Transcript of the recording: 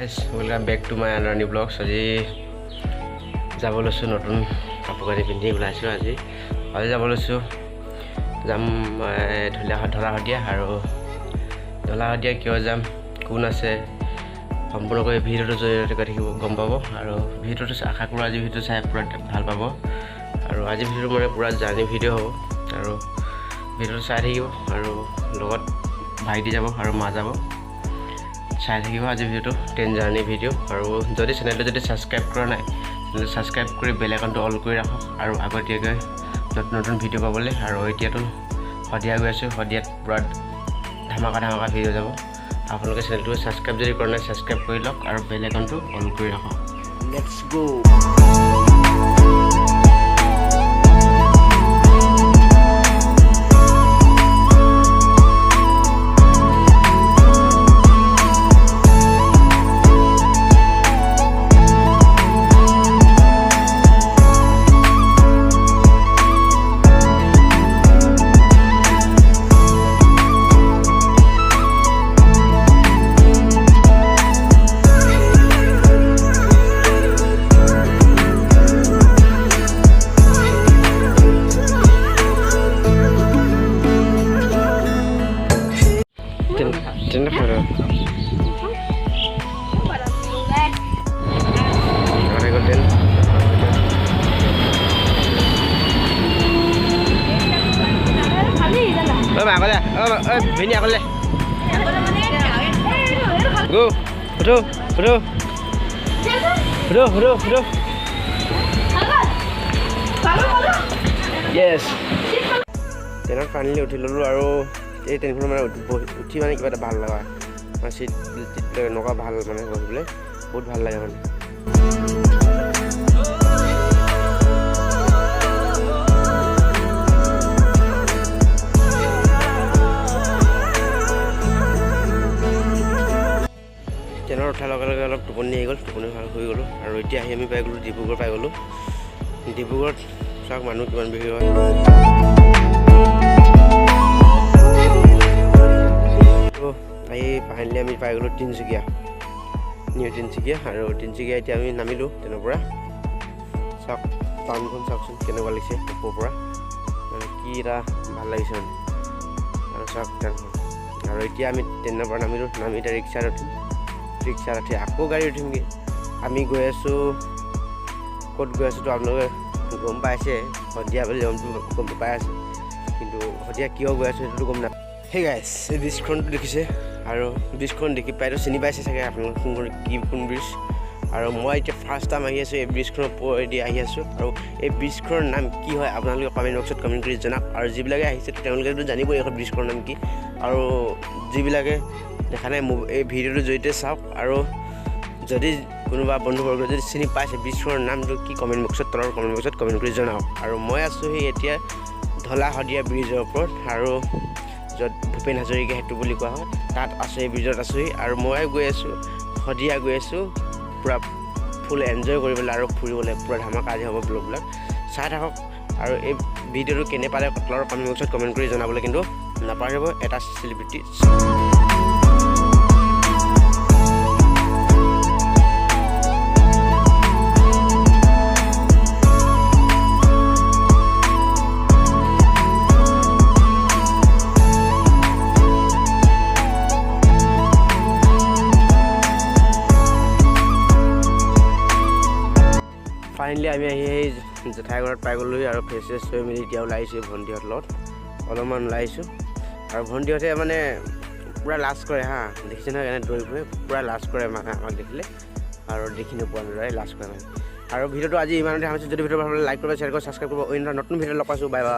Welcome back to my Anurani Vlogs. আজি যাব লৈছোঁ নতুন কাপোৰ কানি পিন্ধি ওলাইছোঁ। আজি যাব লৈছোঁ যাম ঢলা শদিয়া আৰু ঢলা শদিয়া কিয় যাম কোন আছে সম্পূৰ্ণকৈ ভিডিঅ'টো জৰিয়তে দেখিব গম পাব আৰু ভিডিঅ'টো আশা কৰোঁ আজি ভিডিঅ'টো চাই পূৰা ভাল পাব আৰু আজি ভিডিঅ'টো মানে পূৰা জাৰ্ণি ভিডিঅ' হ'ব আৰু ভিডিঅ'টো চাই থাকিব আৰু লগত ভাইটি যাব আৰু মা যাব চাই থাকিব আজি ভিডিঅ'টো ট্ৰেইন জাৰ্ণি ভিডিঅ' আৰু যদি চেনেলটো যদি ছাবস্ক্ৰাইব কৰা নাই তেন্তে ছাবস্ক্ৰাইব কৰি বেল আইকনটো অল কৰি ৰাখক আৰু আগতীয়াকৈ নতুন নতুন ভিডিঅ' পাবলৈ আৰু এতিয়াতো শদিয়া গৈ আছোঁ শদিয়াত পূৰা ধামাকা ভিডিঅ' যাব আপোনালোকে চেনেলটো ছাবস্ক্ৰাইব যদি কৰা নাই ছাবস্ক্ৰাইব কৰি লওক আৰু বেল আইকনটো অল কৰি ৰাখক let's go Trên đất rồi đây con trên bà con đây phía nhà con đây go photo yes ট্ৰেইনত ফাইনেলি উঠি ল'লোঁ আৰু এই ট্ৰেইনখন মানে উঠি মানে কিবা এটা ভাল লগা মানে চিট এনেকুৱা ভাল মানে বহিবলৈ বহুত ভাল লাগে মানে ট্ৰেইনত উঠাৰ লগে লগে অলপ টোপনি আহি গ'ল টোপনি ভাল হৈ গ'লোঁ আৰু এতিয়া আহি আমি পাই গ'লোঁ ডিব্ৰুগড় পাই গ'লোঁ ডিব্ৰুগড়ত চাওক মানুহ কিমান ভিৰ হয় ফাইনেলি আমি পাই গ'লোঁ তিনিচুকীয়া নিউ তিনিচুকীয়া আৰু তিনিচুকীয়া এতিয়া আমি নামিলোঁ ট্ৰেইনৰ পৰা চাওক টাউনখন চাওকচোন কেনেকুৱা লাগিছে ওপৰৰ পৰা মানে কি এটা ভাল লাগিছে মানে আৰু চাওক ট্ৰেইনখন আৰু এতিয়া আমি ট্ৰেইনৰ পৰা নামিলোঁ নামি এতিয়া ৰিক্সাত উঠি আকৌ গাড়ী উঠিমগৈ আমি গৈ আছোঁ ক'ত গৈ আছোঁতো আপোনালোকে গম পাইছে শদিয়া বুলি গম পাই আছে কিন্তু শদিয়া কিয় গৈ আছোঁ সেইটোতো গম নাপায় সেই গাইছ এই ব্ৰিজখনটো দেখিছে আৰু ব্ৰিজখন দেখি পাইতো চিনি পাইছে চাগে আপোনালোকে কোন ব্ৰিজ আৰু মই এতিয়া ফাৰ্ষ্ট টাইম আহি আছোঁ এই ব্ৰিজখনৰ ওপৰেদি আহি আছোঁ আৰু এই ব্ৰিজখনৰ নাম কি হয় আপোনালোকে কমেণ্ট বক্সত কমেণ্ট কৰি জনাওক আৰু যিবিলাকে আহিছে তেওঁলোকেতো জানিবই এই ব্ৰিজখনৰ নাম কি আৰু যিবিলাকে দেখা নাই এই ভিডিঅ'টোৰ জৰিয়তে চাওক আৰু যদি কোনোবা বন্ধুবৰ্গ যদি চিনি পাইছে ব্ৰিজখনৰ নামটো কি কমেণ্ট বক্সত তলৰ কমেণ্ট বক্সত কমেণ্ট কৰি জনাওক আৰু মই আছোঁ সেই এতিয়া ঢলা শদিয়া ব্ৰিজৰ ওপৰত আৰু য'ত ভূপেন হাজৰিকা সেতু বুলি কোৱা হয় তাত আছোঁ এই ব্ৰিজত আছোঁহি আৰু মই গৈ আছোঁ শদিয়া গৈ আছোঁ পূৰা ফুল এনজয় কৰিবলৈ আৰু ফুৰিবলৈ পূৰা ধামাকা আজি হ'ব ব্লগবিলাক চাই থাকক আৰু এই ভিডিঅ'টো কেনে পালে তলৰ কমেণ্ট বক্সত কমেণ্ট কৰি জনাবলৈ কিন্তু নাপাহৰিব এটা চেলিব্ৰিটি ফাইনেলি আমি আহি সেই জেঠাই ঘৰত পাই গ'লোঁ আৰু ফ্ৰেছ ফ্ৰেছ হৈ মেলি এতিয়া ওলাই আহিছোঁ ভণ্টিহঁতৰ লগত অলপমান ওলাই আহিছোঁ আৰু ভণ্টিহঁতে মানে পূৰা লাজ কৰে হা দেখিছে নহয় এনে দৌৰি ফুৰে পূৰা লাজ কৰে মানে আমাক দেখিলে আৰু দেখি নোপোৱা দৰে লাজ কৰে মানে আৰু ভিডিঅ'টো আজি ইমানতে সামৰিছোঁ যদি ভিডিঅ'টো ভাল লাগে লাইক কৰিব শ্বেয়াৰ কৰিব ছাবস্ক্ৰাইব কৰিব অন্য নতুন ভিডিঅ' লগ পাইছোঁ বাই বাই